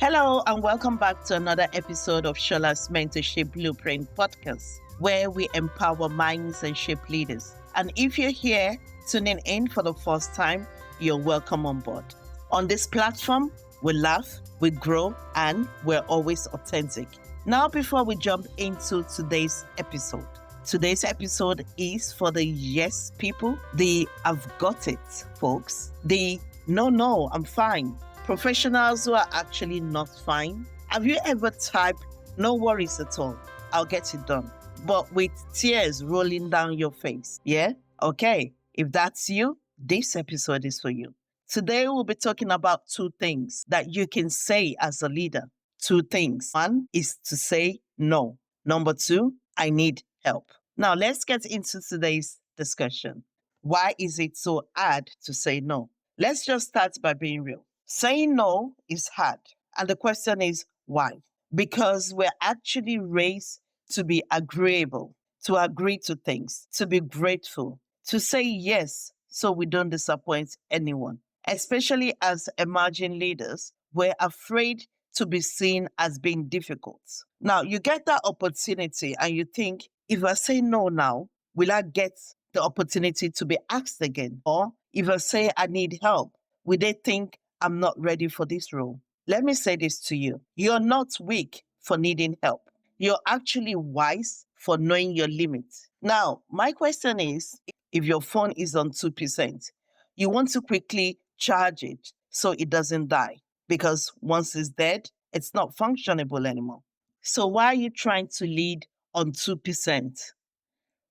Hello, and welcome back to another episode of Solas Mentorship Blueprint podcast, where we empower minds and shape leaders. And if you're here tuning in for the first time, you're welcome on board. On this platform, we laugh, we grow, and we're always authentic. Now, before we jump into today's episode is for the yes people, the I've got it folks, the no, I'm fine, professionals who are actually not fine. Have you ever typed, no worries at all, I'll get it done, but with tears rolling down your face? Yeah? Okay. If that's you, this episode is for you. Today, we'll be talking about two things that you can say as a leader. Two things. One is to say no. Number two, I need help. Now, let's get into today's discussion. Why is it so hard to say no? Let's just start by being real. Saying no is hard. And the question is, why? Because we're actually raised to be agreeable, to agree to things, to be grateful, to say yes so we don't disappoint anyone. Especially as emerging leaders, we're afraid to be seen as being difficult. Now, you get that opportunity and you think, if I say no now, will I get the opportunity to be asked again? Or if I say I need help, will they think I'm not ready for this role? Let me say this to you. You're not weak for needing help. You're actually wise for knowing your limits. Now, my question is, if your phone is on 2%, you want to quickly charge it so it doesn't die, because once it's dead, it's not functionable anymore. So why are you trying to lead on 2%?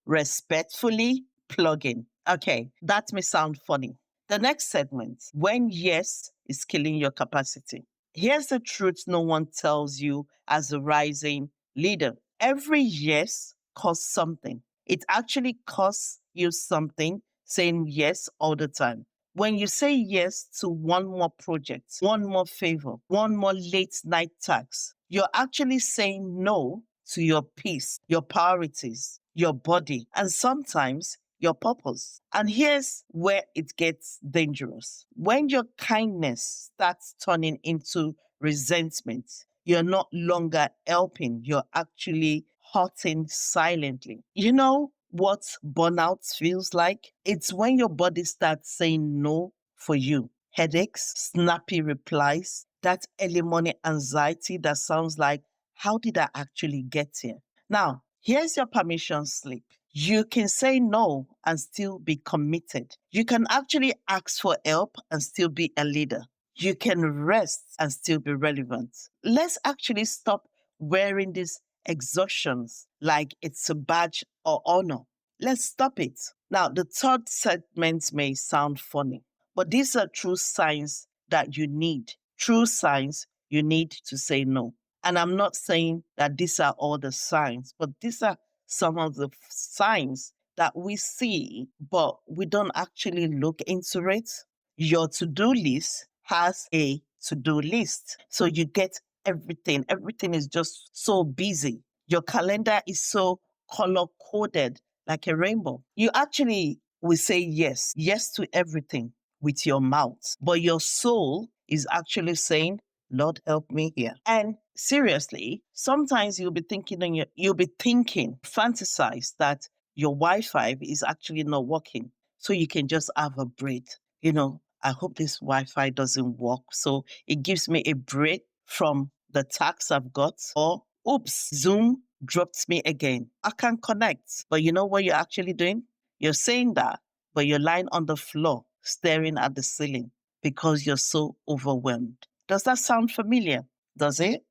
Respectfully plug in. Okay, that may sound funny. The next segment, when yes is killing your capacity. Here's the truth no one tells you as a rising leader. Every yes costs something. It actually costs you something saying yes all the time. When you say yes to one more project, one more favor, one more late night task, you're actually saying no to your peace, your priorities, your body, and sometimes your purpose. And here's where it gets dangerous. When your kindness starts turning into resentment, you're not longer helping, you're actually hurting silently. You know what burnout feels like? It's when your body starts saying no for you. Headaches, snappy replies, that early morning anxiety that sounds like, how did I actually get here? Now, here's your permission slip. You can say no and still be committed. You can actually ask for help and still be a leader. You can rest and still be relevant. Let's actually stop wearing these exhaustions like it's a badge or honor. Let's stop it. Now, the third segment may sound funny, but these are true signs that you need. True signs you need to say no. And I'm not saying that these are all the signs, but these are some of the signs that we see, but we don't actually look into it. Your to-do list has a to-do list. So you get everything. Everything is just so busy. Your calendar is so color-coded like a rainbow. You actually will say yes to everything with your mouth, but your soul is actually saying, Lord, help me here. And seriously, sometimes you'll be thinking, fantasize that your Wi-Fi is actually not working. So you can just have a break. I hope this Wi-Fi doesn't work. So it gives me a break from the tax I've got. Or, oops, Zoom dropped me again. I can connect. But you know what you're actually doing? You're saying that, but you're lying on the floor, staring at the ceiling because you're so overwhelmed. Does that sound familiar? Does it?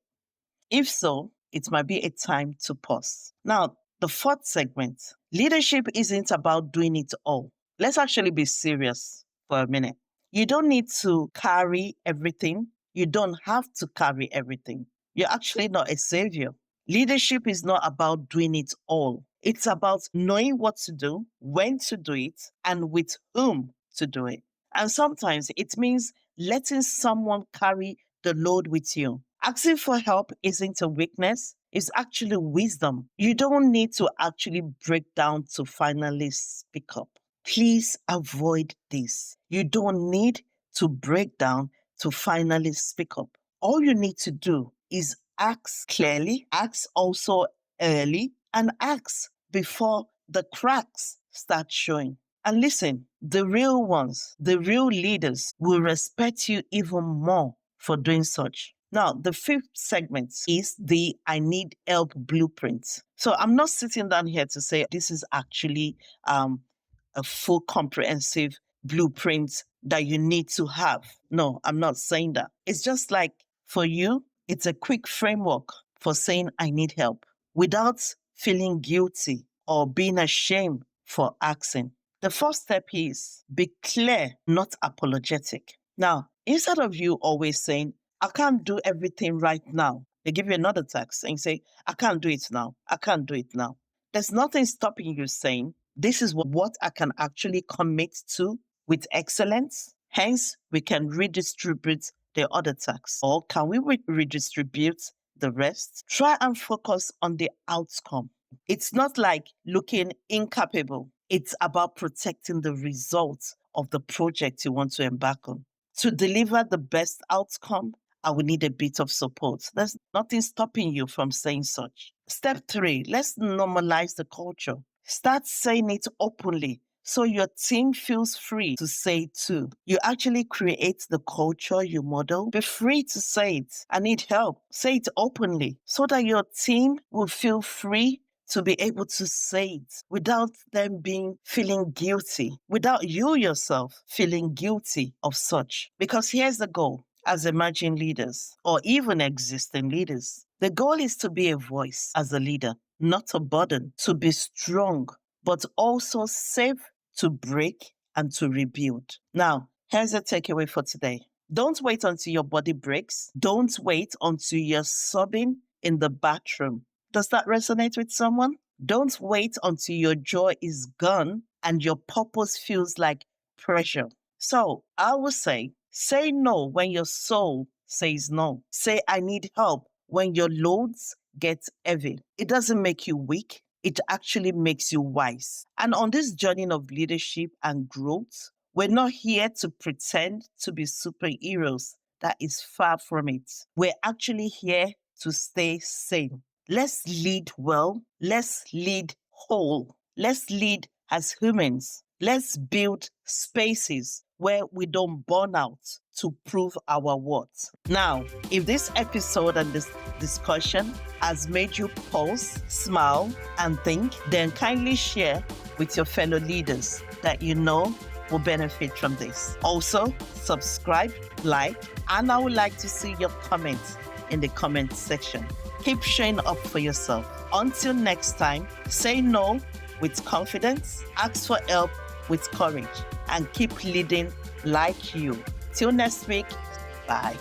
If so, it might be a time to pause. Now, the fourth segment, leadership isn't about doing it all. Let's actually be serious for a minute. You don't need to carry everything. You don't have to carry everything. You're actually not a savior. Leadership is not about doing it all. It's about knowing what to do, when to do it, and with whom to do it. And sometimes it means letting someone carry the load with you. Asking for help isn't a weakness, it's actually wisdom. You don't need to actually break down to finally speak up. Please avoid this. You don't need to break down to finally speak up. All you need to do is ask clearly, ask also early, and ask before the cracks start showing. And listen, the real ones, the real leaders will respect you even more for doing such. Now, the fifth segment is the I need help blueprint. So I'm not sitting down here to say this is actually a full comprehensive blueprint that you need to have. No, I'm not saying that. It's just like for you, it's a quick framework for saying I need help without feeling guilty or being ashamed for asking. The first step is be clear, not apologetic. Now, instead of you always saying, I can't do everything right now, they give you another task and you say, I can't do it now. I can't do it now. There's nothing stopping you saying, this is what I can actually commit to with excellence. Hence, we can redistribute the other tasks. Or can we redistribute the rest? Try and focus on the outcome. It's not like looking incapable. It's about protecting the results of the project you want to embark on. To deliver the best outcome, I will need a bit of support. There's nothing stopping you from saying such. Step 3, let's normalize the culture. Start saying it openly so your team feels free to say it too. You actually create the culture you model. Be free to say it. I need help. Say it openly so that your team will feel free to be able to say it without them feeling guilty, without you yourself feeling guilty of such. Because here's the goal as emerging leaders or even existing leaders. The goal is to be a voice as a leader, not a burden, to be strong, but also safe to break and to rebuild. Now, here's a takeaway for today. Don't wait until your body breaks. Don't wait until you're sobbing in the bathroom. Does that resonate with someone? Don't wait until your joy is gone and your purpose feels like pressure. So I will say no when your soul says no. Say, I need help when your loads get heavy. It doesn't make you weak. It actually makes you wise. And on this journey of leadership and growth, we're not here to pretend to be superheroes. That is far from it. We're actually here to stay sane. Let's lead well. Let's lead whole. Let's lead as humans. Let's build spaces where we don't burn out to prove our worth. Now, if this episode and this discussion has made you pause, smile, and think, then kindly share with your fellow leaders that you know will benefit from this. Also, subscribe, like, and I would like to see your comments in the comment section. Keep showing up for yourself. Until next time, say no with confidence, ask for help with courage, and keep leading like you. Till next week, bye.